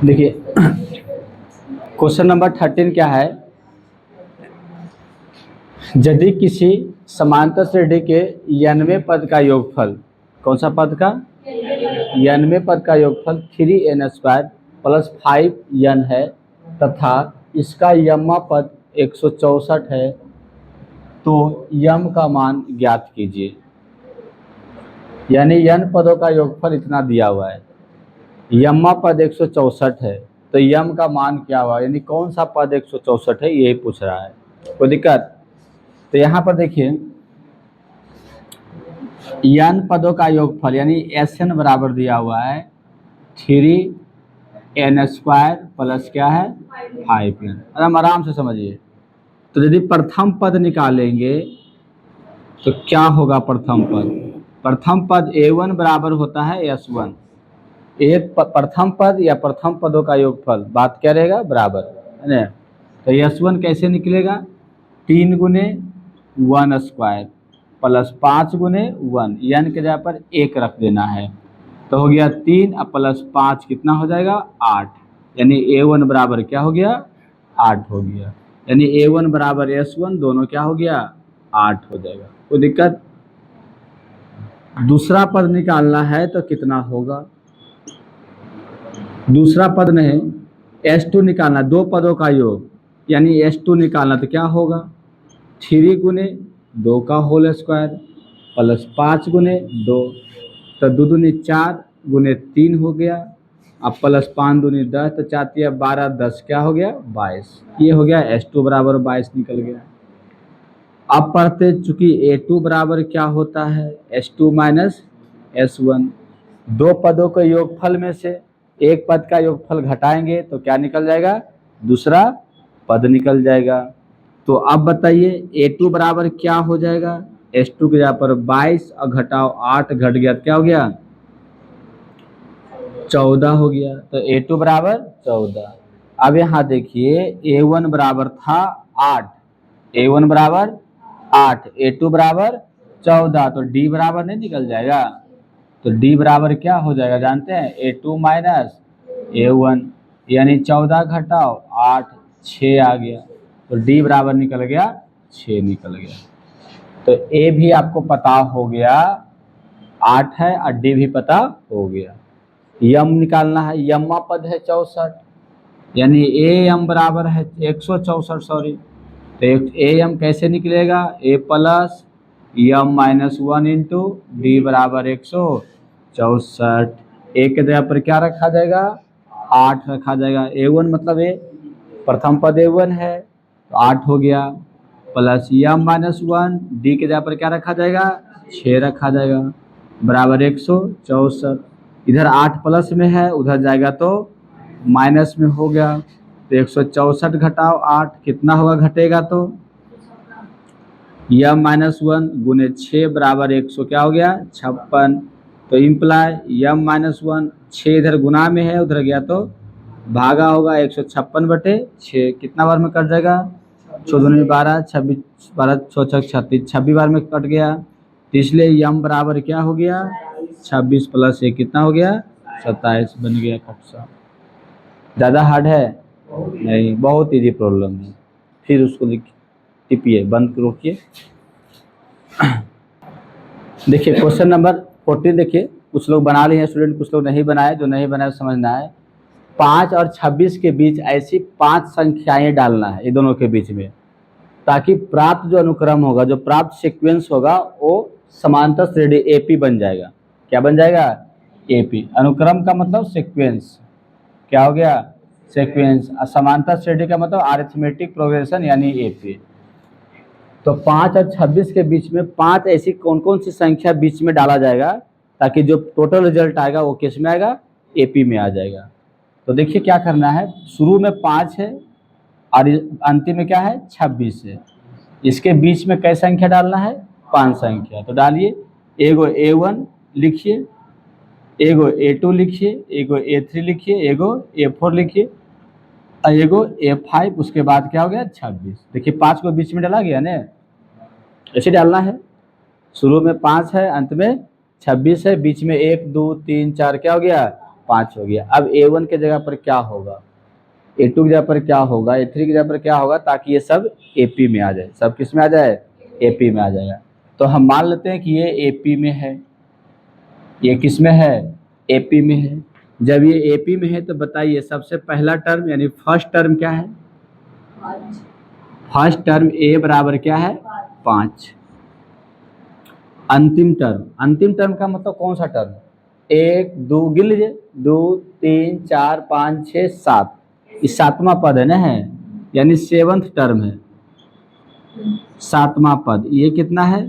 देखिए question number 13 क्या है, यदि किसी समांतर श्रेणी के n वें पद का योगफल, कौन सा पद का, n वें पद का योगफल 3n² प्लस 5n है तथा इसका यम्मा पद 164 है, तो यम का मान ज्ञात कीजिए। यानी n पदों का योगफल इतना दिया हुआ है, यम्मा पद 164 है, तो यम का मान क्या हुआ, यानी कौन सा पद 164 है, यही पूछ रहा है। कोई दिक्कत? तो यहाँ पर देखिए n पदों का योगफल यानी Sn बराबर दिया हुआ है 3n² प्लस क्या है 5n। हम आराम से समझिए। तो यदि प्रथम पद निकालेंगे तो क्या होगा प्रथम पद? प्रथम पद a1 बराबर होता है s1। एक प्रथम पद या प्रथम पदों का योगफल बात क्या रहेगा, बराबर है ना। तो s1 कैसे निकलेगा, 3 गुने 1² प्लस 5 गुने 1, n के जगह पर 1 रख देना है, तो हो गया 3 और प्लस 5 कितना हो जाएगा 8। यानी a1 बराबर क्या हो गया 8 हो गया। यानी a1 बराबर s1 दोनों क्या हो गया 8 हो जाएगा। कोई दिक्कत? दूसरा पद निकालना है तो कितना होगा, दूसरा पद नहीं s2 निकालना, दो पदों का योग यानी s2 निकालना, तो क्या होगा 3 गुने 2 का होल स्क्वायर प्लस 5 गुने 2, तो 2 दूनी 4 गुने 3 हो गया, अब प्लस 5 दूनी 10, तो 4 12 10 क्या हो गया 22। ये हो गया s2 बराबर 22 निकल गया। अब पढ़ते चूंकि a2 बराबर क्या होता है s2 माइनस s1, दो पदों के योगफल में से एक पद का योगफल घटाएंगे तो क्या निकल जाएगा, दूसरा पद निकल जाएगा। तो अब बताइए a2 बराबर क्या हो जाएगा, s2 के जगह पर 22 और घटाओ 8 घट गया तो क्या हो गया 14 हो गया। तो a2 बराबर 14। अब यहाँ देखिए a1 बराबर था 8, a1 बराबर 8, a2 बराबर 14, तो d बराबर नहीं निकल जाएगा। तो d बराबर क्या हो जाएगा जानते हैं, a2 माइनस a1, यानी 14 घटाओ 8 6 आ गया, तो d बराबर निकल गया 6 निकल गया। तो a भी आपको पता हो गया 8 है और d भी पता हो गया। यम निकालना है, यम्मा पद है 64, यानी am बराबर है 164, सॉरी, तो am कैसे निकलेगा, a plus M minus 1 into D बराबर 164। एक के जगह पर क्या रखा जाएगा 8 रखा जाएगा, a1 मतलब a प्रथम पद a1 है तो 8 हो गया, प्लस यम माइनस 1 डी के जगह पर क्या रखा जाएगा 6 रखा जाएगा, बराबर 164। इधर 8 प्लस में है उधर जाएगा तो माइनस में हो गया, तो 164 घटाओ 8 कितना होगा घटेगा, तो यम माइनस 1 गुने 6 बराबर 100 क्या हो गया 56। तो इम्प्लाई यम माइनस 1 6 इधर गुना में है उधर गया तो भागा होगा 156 बटे 6, कितना बार में कट जाएगा 14 12 26 12 6 36 26 बार में कट गया, तो इसलिए यम बराबर क्या हो गया 26 प्लस 1 कितना हो गया 27 बन गया। खटसा ज़्यादा हार्ड है नहीं, बहुत इजी प्रॉब्लम है। फिर उसको टिपिए बंद रोकिए। देखिए क्वेश्चन नंबर 14 देखिए, कुछ लोग बना लिए हैं स्टूडेंट, कुछ लोग नहीं बनाए, जो नहीं बनाए समझना है। 5 और 26 के बीच ऐसी 5 संख्याएं डालना है ये दोनों के बीच में, ताकि प्राप्त जो अनुक्रम होगा, जो प्राप्त सीक्वेंस होगा वो समांतर श्रेणी एपी बन जाएगा। क्या बन जाएगा एपी, अनुक्रम का मतलब सीक्वेंस, क्या हो गया सीक्वेंस, और समांतर श्रेणी का मतलब अरिथमेटिक प्रोग्रेशन यानी एपी। तो 5 और 26 के बीच में 5 ऐसी कौन कौन सी संख्या बीच में डाला जाएगा ताकि जो टोटल रिजल्ट आएगा वो किस में आएगा एपी में आ जाएगा। तो देखिए क्या करना है, शुरू में 5 है और अंतिम में क्या है 26 है, इसके बीच में कई संख्या डालना है 5 संख्या। तो डालिए, एगो a1 लिखिए, एगो a2 लिखिए, एगो a3 लिखिए, एगो a4 लिखिए, एगो a5, उसके बाद क्या हो गया 26। देखिए 5 को बीच में डाला गया ना, ऐसे डालना है, शुरू में 5 है अंत में 26 है, बीच में 1 2 3 4 क्या हो गया 5 हो गया। अब A1 के जगह पर क्या होगा, A2 की जगह पर क्या होगा, A3 की जगह पर क्या होगा, ताकि ये सब AP में आ जाए। सब किस में आ जाए, AP में आ जाएगा। तो हम मान लेते हैं कि ये AP में है, ये किस में है, AP में है। जब ये AP में है तो बताइए सबसे पहला टर्म यानी फर्स्ट टर्म क्या है, फर्स्ट टर्म A बराबर क्या है 5। अंतिम टर्म का मतलब कौन सा टर्म, 1 2 गिन लीजिए, 2 3 4 5 6 7, इस 7वां पद है ना, है यानी 7th टर्म है, 7वां पद। ये कितना है,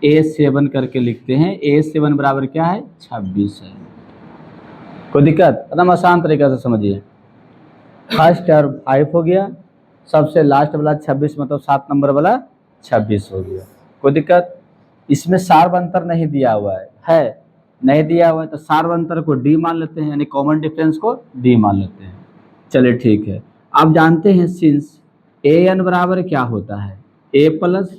A7 करके लिखते हैं। A7 बराबर क्या है 26 है। कोई दिक्कत, एकदम आसान तरीका से समझिए। फर्स्ट टर्म 5 हो गया, सबसे लास्ट वाला 26 मतलब 7 नंबर वाला 26 हो गया। कोई दिक्कत, इसमें सार्वंतर नहीं दिया हुआ है नहीं दिया हुआ है, तो सार्वंतर को D मान लेते हैं, यानी कॉमन डिफरेंस को D मान लेते हैं। चलिए ठीक है। आप जानते हैं सिंस AN बराबर क्या होता है, A plus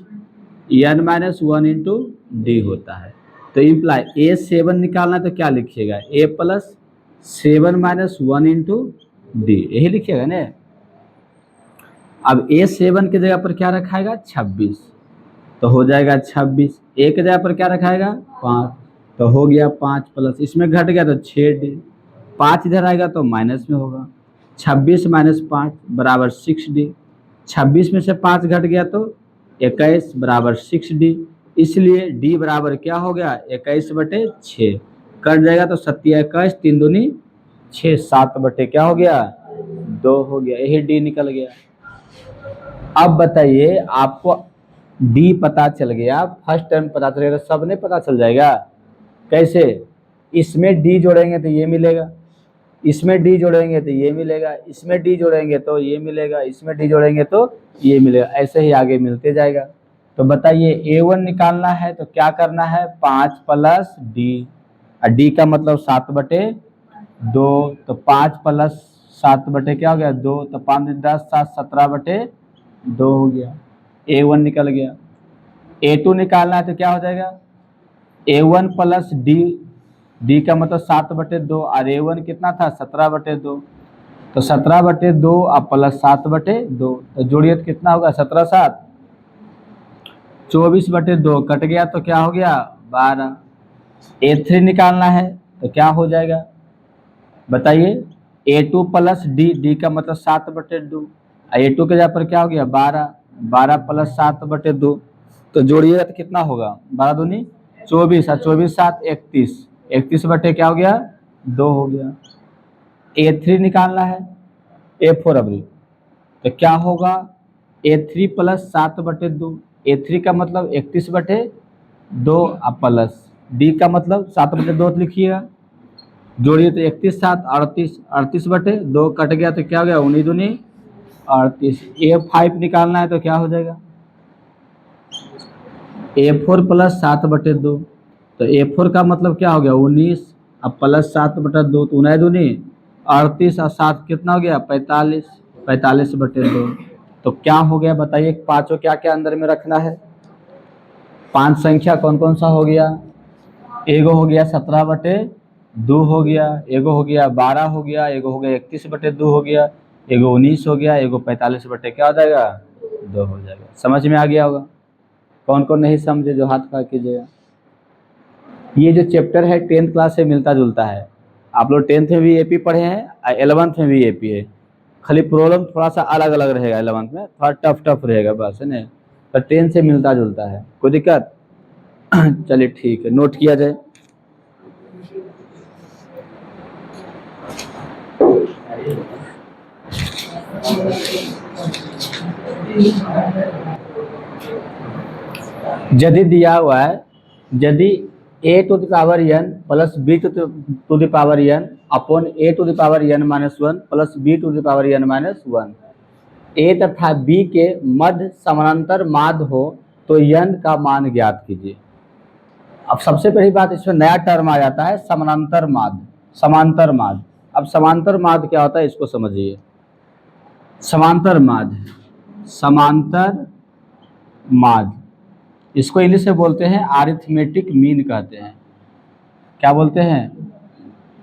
n minus 1 into D होता है। तो इम्प्लाई A7 निकालना है तो क्या लिखिएगा, A plus 7 minus 1 into D, यही लिखिएगा ना। अब A7 की जगह पर क्या रखाएगा 26, तो हो जाएगा 26। A की जगह पर क्या रखाएगा 5, तो हो गया 5 प्लस, इसमें घट गया तो 6D, 5 इधर आएगा तो माइनस में होगा, 26 माइनस 5 बराबर 6D। 26 में से 5 घट गया तो 21 बराबर 6D, इसलिए D बराबर क्या हो गया 21/6। कट जाएगा तो 7 21 3 दूनी 6, 7 बटे क्या हो गया 2 हो गया, यही D निकल गया। अब बताइए आपको D पता चल गया, फर्स्ट टर्म पता चल गया, तो सब नहीं पता चल जाएगा। कैसे, इसमें D जोड़ेंगे तो ये मिलेगा, इसमें D जोड़ेंगे तो ये मिलेगा, इसमें D जोड़ेंगे तो ये मिलेगा, इसमें D जोड़ेंगे तो ये मिलेगा, ऐसे ही आगे मिलते जाएगा। तो बताइए A1 निकालना है तो क्या करना है 5 प्लस D, और D का मतलब 7/2, तो 5 प्लस 7 बटे क्या हो गया 2, तो 5 10 7 17/2 हो गया, A1 निकल गया। A2 निकालना है तो क्या हो जाएगा A1 प्लस D का मतलब 7/2, और A1 कितना था 17/2, तो 17/2 और प्लस 7/2, तो जोड़िए तो कितना होगा 17 7 24/2, कट गया तो क्या हो गया 12। A3 निकालना है तो क्या हो जाएगा बताइए, A2 प्लस D का मतलब 7/2, A2 के जगह पर क्या हो गया 12, 12 प्लस 7/2, तो जोड़िए तो कितना होगा 12 दूनी 24, और 24 7 31, 31 बटे क्या हो गया 2 हो गया। A3 निकालना है, A4 अभी, तो क्या होगा A3 प्लस 7/2, A3 का मतलब 31/2 और प्लस D का मतलब 7/2 लिखिएगा, जोड़िए तो 31 7 38, 38/2 कट गया तो क्या हो गया 19 दूनी 38। A5 निकालना है तो क्या हो जाएगा A4 प्लस 7/2, तो A4 का मतलब क्या हो गया 19, अब प्लस 7/2, तो 19 दूनी 38 और 7 कितना हो गया 45, 45/2। तो क्या हो गया बताइए, पांचों क्या क्या अंदर में रखना है, 5 संख्या कौन कौन सा हो गया, एगो हो गया 17/2 हो गया, एगो हो गया 12 हो गया, एगो हो गया 31/2 हो गया, एगो 19 हो गया, एगो 45 बटे क्या हो जाएगा 2 हो जाएगा। समझ में आ गया होगा। कौन कौन नहीं समझे जो हाथ खड़ा कीजिएगा। ये जो चैप्टर है 10th क्लास से मिलता जुलता है, आप लोग 10th में भी AP पढ़े हैं, 11th में भी AP है, खाली प्रॉब्लम थोड़ा सा अलग अलग रहेगा, 11th में थोड़ा टफ रहेगा बस, है ना, तो 10th से मिलता जुलता है, कोई दिक्कत। चलिए ठीक है, नोट किया जाए। यदि दिया हुआ है, यदि a to the power n plus b to the power n upon a to the power n minus 1 plus b to the power n minus 1, a तथा b के मध्य समानांतर माध्य हो तो n का मान ज्ञात कीजिए। अब सबसे पहली बात इसमें नया टर्म आ जाता है समानांतर माध्य, समांतर माध्य। अब समांतर माध्य क्या होता है इसको समझिए। समांतर माध्य, समांतर माध्य इसको इंग्लिश में बोलते हैं अरिथमेटिक मीन कहते हैं। क्या बोलते हैं,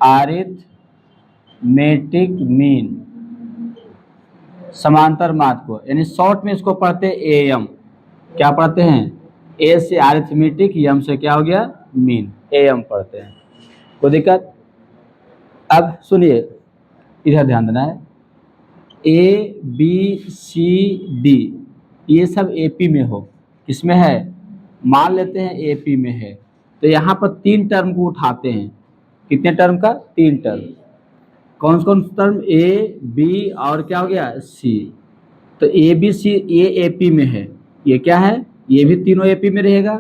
अरिथमेटिक मीन, समांतर माध्य को, यानी शॉर्ट में इसको पढ़ते हैं एएम। क्या पढ़ते हैं, ए से अरिथमेटिक, एम से क्या हो गया, मीन, एएम पढ़ते हैं। कोई दिक्कत? अब सुनिए, इधर ध्यान देना है, ए बी सी डी ये सब एपी में हो, किसमें है, मान लेते हैं एपी में है, तो यहाँ पर 3 टर्म को उठाते हैं। कितने टर्म का, 3 टर्म। कौन कौन टर्म, ए बी और क्या हो गया, सी। तो ए बी सी ये एपी में है, ये क्या है, ये भी तीनों एपी में रहेगा।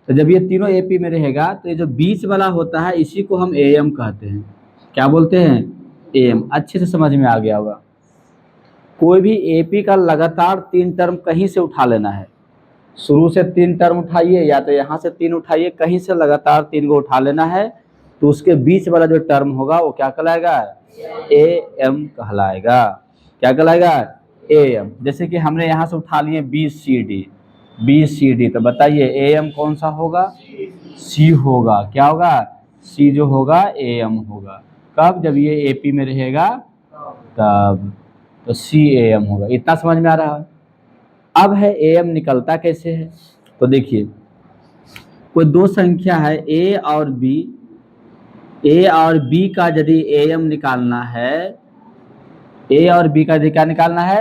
तो जब ये तीनों एपी में रहेगा तो ये जो बीच वाला होता है इसी को हम एएम कहते हैं। क्या बोलते हैं, एएम। अच्छे से समझ में आ गया होगा। कोई भी एपी का लगातार 3 टर्म कहीं से उठा लेना है, शुरू से 3 टर्म उठाइए या तो यहाँ से 3 उठाइए, कहीं से लगातार 3 को उठा लेना है, तो उसके बीच वाला जो टर्म होगा वो क्या कहलाएगा, एएम कहलाएगा। क्या कहलाएगा, एएम। जैसे कि हमने यहाँ से उठा लिए बी सी डी, तो बताइए एएम कौन सा होगा, सी होगा। क्या होगा, सी जो होगा एएम होगा। कब, जब ये एपी में रहेगा तब, तो सी एएम होगा। इतना समझ में आ रहा है। अब है एएम निकलता कैसे है, तो देखिए कोई 2 संख्या है ए और बी, ए और बी का यदि एएम निकालना है, ए और बी का यदि क्या निकालना है,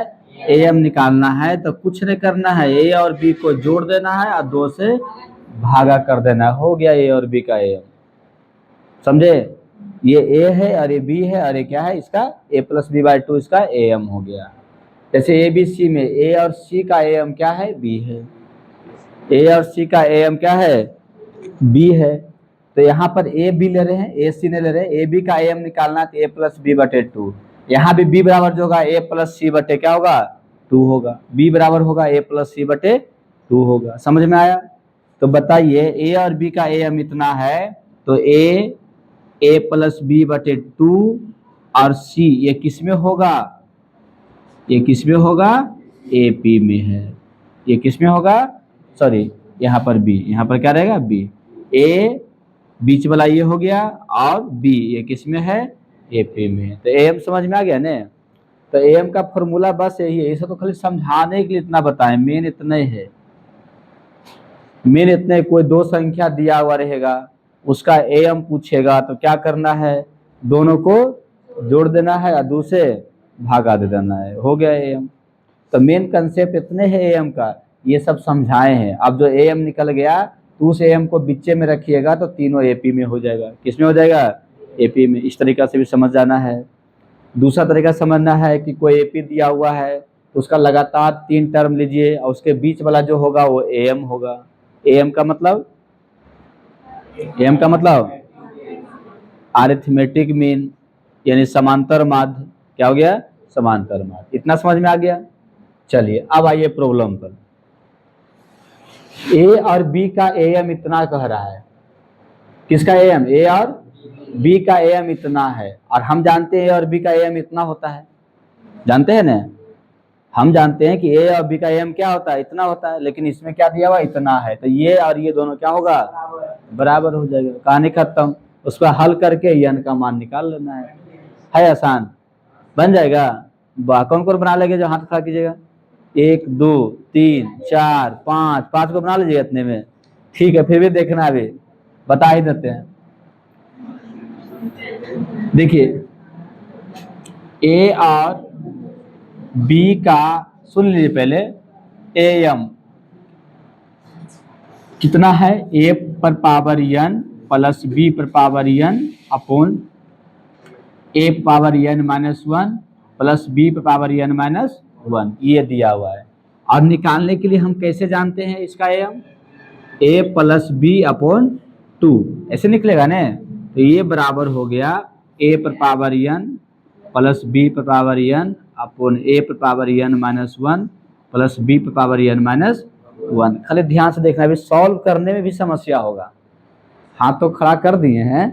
एएम निकालना है, तो कुछ नहीं करना है, ए और बी को जोड़ देना है और 2 से भागा कर देना है, हो गया ए और बी का एएम। समझे, ये ए है और ये बी है और ये क्या है, इसका a प्लस बी बाई 2 इसका एएम हो गया। जैसे ए बी सी में ए और सी का एएम क्या है, बी है, ए और सी का एएम क्या है, बी है। तो यहाँ पर ए बी ले रहे हैं, ए सी नहीं ले रहे, ए बी का एएम निकालना है तो ए प्लस बी बटे 2। यहाँ भी बी बराबर जो होगा ए प्लस सी बटे क्या होगा, 2 होगा। बी बराबर होगा ए प्लस सी बटे 2 होगा। समझ में आया? तो बताइए ए और बी का एएम इतना है, तो ए प्लस बी बटे 2 और सी ये किस में होगा, ये किस में होगा, एपी में है। ये किस में होगा, सॉरी यहाँ पर बी, यहाँ पर क्या रहेगा, बी। ए बीच वाला ये हो गया और बी ये किस में है, एपी में है। तो एएम समझ में आ गया ना। तो एएम का फॉर्मूला बस यही है, इसे तो खाली समझाने के लिए इतना बताएं, मेन इतना ही है, मेन इतना ही। कोई 2 संख्या दिया हुआ रहेगा, उसका एएम पूछेगा तो क्या करना है, दोनों को जोड़ देना है और 2 से भागा दे देना है, हो गया एएम। तो मेन कंसेप्ट इतने है एएम का, ये सब समझाए हैं। अब जो एएम निकल गया तो उस एएम को बीचे में रखिएगा तो तीनों एपी में हो जाएगा। किस में हो जाएगा, एपी में। इस तरीका से भी समझ जाना है। दूसरा तरीका समझना है कि कोई एपी दिया हुआ है तो उसका लगातार 3 टर्म लीजिए और उसके बीच वाला जो होगा वो एएम होगा। एएम का मतलब, एएम का मतलब अरिथमेटिक मीन, यानी समांतर माध्य। क्या हो गया, समांतर माध्य। इतना समझ में आ गया। चलिए अब आइए प्रॉब्लम पर। ए और बी का एएम इतना कह रहा है, किसका एएम, ए और बी का एएम इतना है, और हम जानते हैं ए और बी का एएम इतना होता है, जानते हैं ना, हम जानते हैं कि ए और बी का एएम क्या होता है, इतना होता है, लेकिन इसमें क्या दिया हुआ, इतना है। तो ये और ये दोनों क्या होगा, बराबर हो जाएगा। कहानी खत्म। उसको हल करके एन का मान निकाल लेना है आसान, बन जाएगा। कौन कौन बना लेंगे, जो हाथ खड़ा कीजिएगा। 1 2 3 4 5 को बना लीजिएगा इतने में, ठीक है। फिर भी देखना, अभी बता ही देते हैं। देखिए ए और बी का, सुन लीजिए पहले, एएम कितना है, ए पर पावर एन प्लस बी पर power N upon a power N minus 1 plus B पर पावर एन माइनस 1, ये दिया हुआ है। और निकालने के लिए हम कैसे जानते हैं इसका AM, A plus B upon 2, ऐसे निकलेगा ना। तो ये बराबर हो गया ए पर पावर एन प्लस बी पर पावर एन अपॉन ए पर power N minus 1 plus B पर पावर एन माइनस 1। खाली ध्यान से देखना, अभी सॉल्व करने में भी समस्या होगा। हाथ तो खड़ा कर दिए हैं,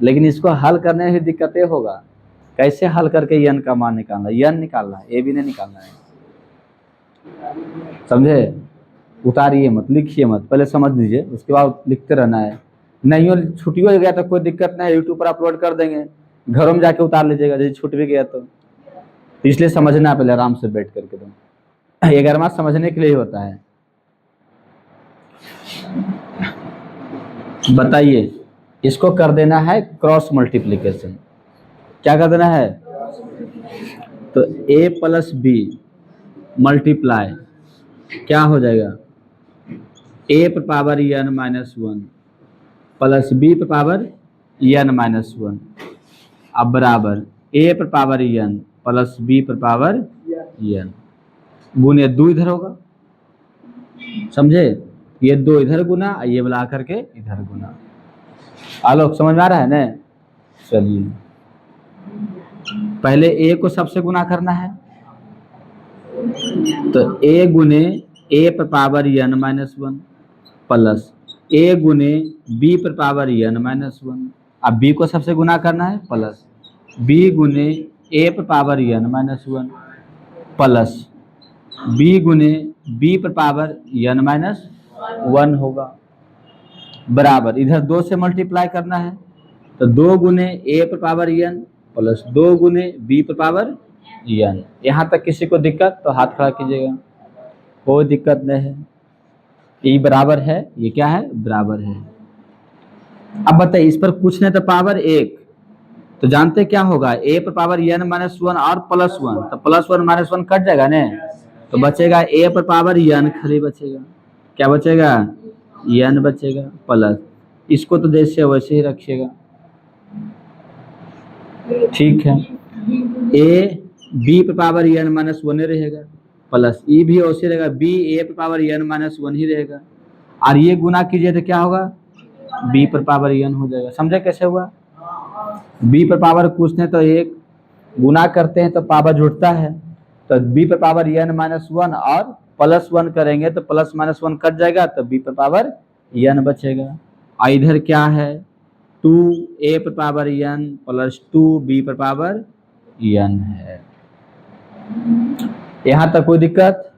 लेकिन इसको हल करने में भी दिक्कतें होगा। कैसे हल करके एन का मान निकालना, एन निकालना है, ए भी नहीं निकालना है, समझे। उतारिए मत, लिखिए मत, पहले समझ लीजिए, उसके बाद लिखते रहना है। नहीं हो छुट्टी हो गया तो कोई दिक्कत नहीं, यूट्यूब पर अपलोड कर देंगे, घरों में जाके उतार लीजिएगा यदि छूट भी गया तो। इसलिए समझना पहले आराम से बैठ करके, तो ये 11वां समझने के लिए ही होता है। बताइए, इसको कर देना है क्रॉस मल्टीप्लिकेशन। क्या कर देना है? तो a प्लस बी मल्टीप्लाई क्या हो जाएगा, a पर power n minus 1 plus b पर पावर n माइनस 1, अब बराबर a पर पावर n प्लस b पर पावर n गुने 2 इधर होगा, समझे? ये 2 इधर गुना, ये वाला आकर के इधर गुना। आलोक समझ में आ रहा है ना? चलिए, पहले a को सबसे गुना करना है, तो a गुने a पर power n minus 1 plus a गुने b पर पावर n माइनस 1। अब b को सबसे गुना करना है, प्लस b गुने a पर power n minus 1 plus b गुने b पर पावर n माइनस 1 होगा, बराबर इधर 2 से मल्टीप्लाई करना है, तो 2 गुने a पर पावर n प्लस 2 गुने b पर पावर n। यहाँ तक किसी को दिक्कत तो हाथ खड़ा कीजिएगा, कोई दिक्कत नहीं है। ये बराबर है, ये क्या है? बराबर है। अब बताइए, इस पर कुछ नहीं तो पावर 1, तो जानते क्या होगा, a पर पावर n माइनस 1 और प्लस 1, तो प्लस 1 माइनस 1 कट जाएगा ना, तो बचेगा a पर पावर n खाली बचेगा। क्या बचेगा? n बचेगा, प्लस इसको तो जैसे वैसे ही रखिएगा, ठीक है। a b पर पावर n माइनस 1 रहेगा, प्लस e भी वैसे रहेगा, b a पर पावर n माइनस 1 ही रहेगा, और ये गुना कीजिए तो क्या होगा, b पर पावर n हो जाएगा। समझे कैसे हुआ? b पर पावर कुछ नहीं तो 1, गुना करते हैं तो पावर जुड़ता है, तो b पर पावर n माइनस 1 और प्लस 1 करेंगे तो प्लस माइनस 1 कट जाएगा, तो b पर पावर n बचेगा। और इधर क्या है, 2a पर पावर n प्लस 2b पर पावर n है। यहाँ तक कोई दिक्कत?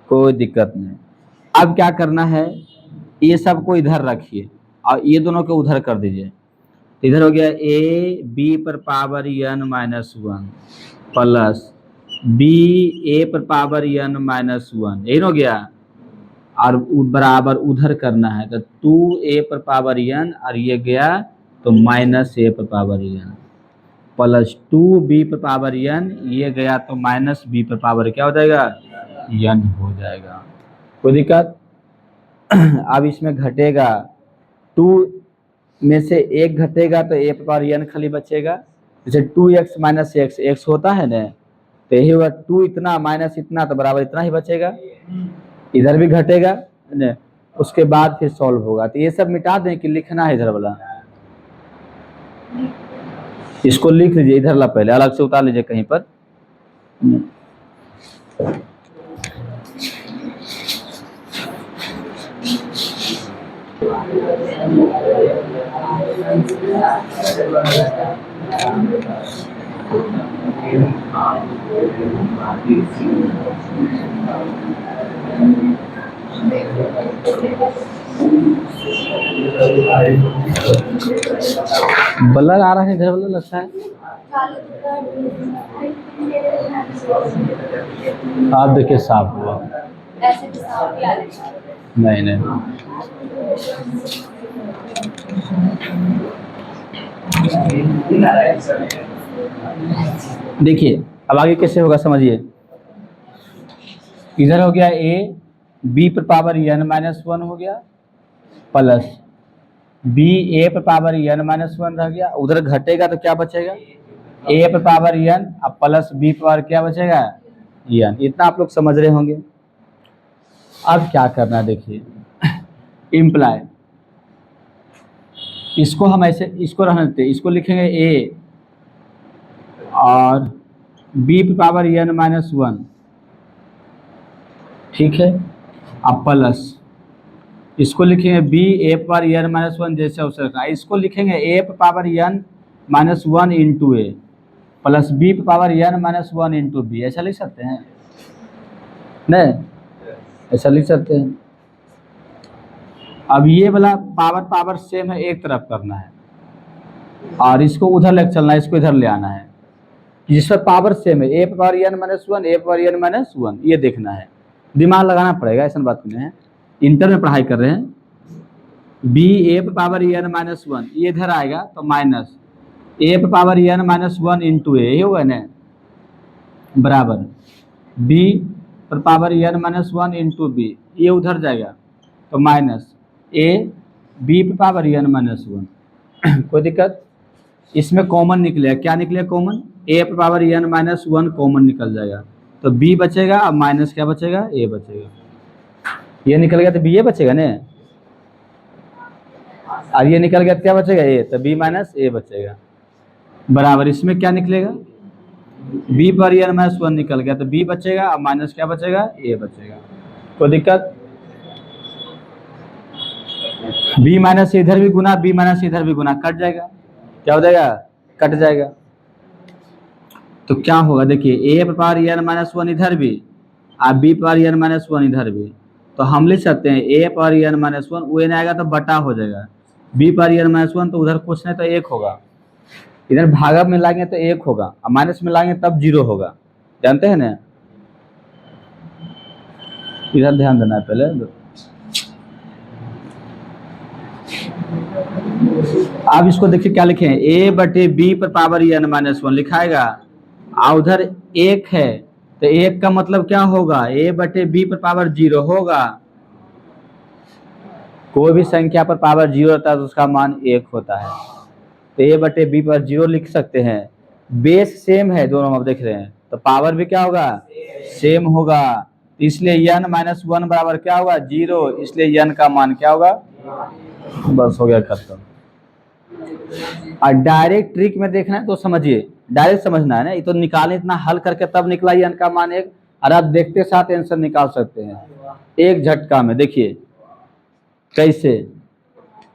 कोई दिक्कत नहीं। अब क्या करना है, ये सबको इधर रखिए और ये दोनों को उधर कर दीजिए। इधर हो गया a b पर power n minus 1 plus b a पर पावर n माइनस 1, यही हो गया, और बराबर उधर करना है, तो 2a पर पावर n और ये गया तो माइनस a पर पावर n प्लस 2b पर पावर n, ये गया तो माइनस b पर पावर क्या हो जाएगा, n हो जाएगा। कोई दिक्कत? अब इसमें घटेगा, 2 में से 1 घटेगा तो a पर पावर n खाली बचेगा, जैसे 2x माइनस x होता है ना, तो यही होगा 2 इतना माइनस इतना, तो बराबर इतना ही बचेगा, इधर भी घटेगा ना, उसके बाद फिर सॉल्व होगा। तो ये सब मिटा दें कि लिखना है इधर वाला, इसको लिख लीजिए इधर ला, पहले अलग से उतार लीजिए कहीं पर। बलर आ रहा है इधर वाला, लगता है आप देखिए साफ हुआ, नहीं नहीं देखिए अब आगे कैसे होगा समझिए। इधर हो गया a b पर पावर n माइनस 1 हो गया, प्लस b a पर पावर n माइनस 1 रह गया, उधर घटेगा तो क्या बचेगा, a पर पावर n अब प्लस b पर पावर क्या बचेगा, n। इतना आप लोग समझ रहे होंगे। अब क्या करना है देखिए, इम्प्लाई, इसको हम ऐसे, इसको रहने देते, इसको लिखेंगे a और b पर पावर n माइनस 1, ठीक है। अब प्लस इसको लिखेंगे b a पर n माइनस 1, जैसे अवसर रखना, इसको लिखेंगे a पर power n minus 1 into A plus b पर power n minus 1 into B. ऐसा लिख सकते हैं? नहीं, ऐसा लिख सकते हैं। अब ये वाला पावर सेम है, एक तरफ करना है और इसको उधर लेकर चलना है, इसको इधर ले आना है जिस पर पावर सेम है, ए पावर n माइनस वन, ए पावर n माइनस वन, ये देखना है, दिमाग लगाना पड़ेगा, ऐसा बात नहीं है। इंटर में पढ़ाई कर रहे हैं, b a power n minus one, ये इधर आएगा तो minus a power n minus one into a होगा ना, बराबर बी पर power n minus one into b, ये उधर जाएगा तो माइनस ए बी पर पावर n माइनस वन। कोई दिक्कत? इसमें कॉमन निकलेगा, क्या निकलेगा कॉमन? ए पर power n minus one common निकल जाएगा तो b बचेगा, अब माइनस क्या बचेगा? a बचेगा। ये निकल गया तो b a बचेगा ना, और ये निकल गया तो क्या बचेगा? a, तो b माइनस a बचेगा, बराबर इसमें क्या निकलेगा? b पर n माइनस वन निकल गया तो b बचेगा, अब माइनस क्या बचेगा? a बचेगा। कोई दिक्कत? b माइनस इधर भी गुना, b माइनस इधर भी गुना, कट जाएगा, क्या हो जाएगा? कट जाएगा। तो क्या होगा देखिए, A power n minus one इधर भी और B power n minus one इधर भी, तो हम लिख सकते हैं A power n minus one, वो n आएगा तो बटा हो जाएगा, B power n minus one तो उधर कुछ नहीं तो एक होगा, इधर भागा में लाएंगे तो एक होगा और माइनस में लाएंगे तब जीरो होगा, जानते हैं ना? इधर ध्यान देना है पहले। अब इसको देखिए क्या लिखे हैं, ए बटे बी पर पावर n माइनस वन लिखाएगा, और उधर एक है तो एक का मतलब क्या होगा? ए बटे बी पर पावर जीरो होगा, कोई भी संख्या पर पावर जीरो होता है तो उसका मान एक होता है, तो ए बटे बी पर जीरो लिख सकते हैं। बेस सेम है दोनों, आप देख रहे हैं तो पावर भी क्या होगा? सेम होगा, इसलिए n माइनस वन बराबर क्या होगा? जीरो, इसलिए n का मान क्या होगा? बस हो गया खत्म। और डायरेक्ट ट्रिक में देखना है तो समझिए, डायरेक्ट समझना है ना, ये तो निकालने इतना हल करके तब निकला n का मान एक, और आप देखते साथ आंसर निकाल सकते हैं एक झटका में। देखिए कैसे,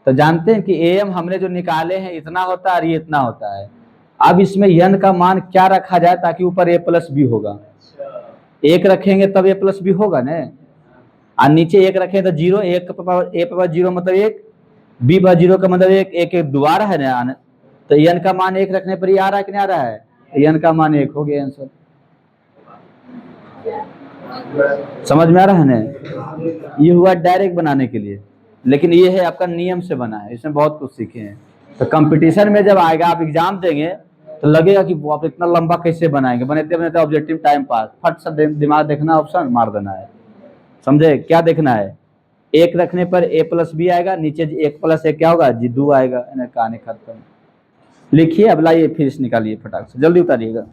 तो जानते हैं कि am हमने जो निकाले हैं इतना होता है और ये इतना होता है। अब इसमें n का मान क्या रखा जाए ताकि ऊपर a प्लस बी होगा? एक रखेंगे तब a प्लस बी होगा ना, और नीचे एक रखें तो जीरो, एक पर a पर जीरो मतलब एक, बी पर जीरो का मतलब एक, एक एक दोबारा है ना, तो n का मान एक रखने पर ये आ रहा है कि नहीं आ रहा है? n का मान एक हो गया आंसर। समझ में आ रहा है ना? ये हुआ डायरेक्ट बनाने के लिए, लेकिन ये है आपका नियम से बना है, इसमें बहुत कुछ सीखे हैं। तो कंपटीशन में जब आएगा, आप एग्जाम देंगे तो लगेगा कि आप इतना लंबा कैसे बनाएंगे, बनाते बनाते ऑब्जेक्टिव टाइम पास, फट से दिमाग देखना, ऑप्शन मार देना है। समझे? क्या देखना है? एक रखने पर a प्लस बी आएगा, नीचे एक प्लस एक क्या होगा? जी दो आएगा, कहानी खत्म। लिखिए, अब लाइए फिर इस निकालिए, फटाक से जल्दी उतारिएगा।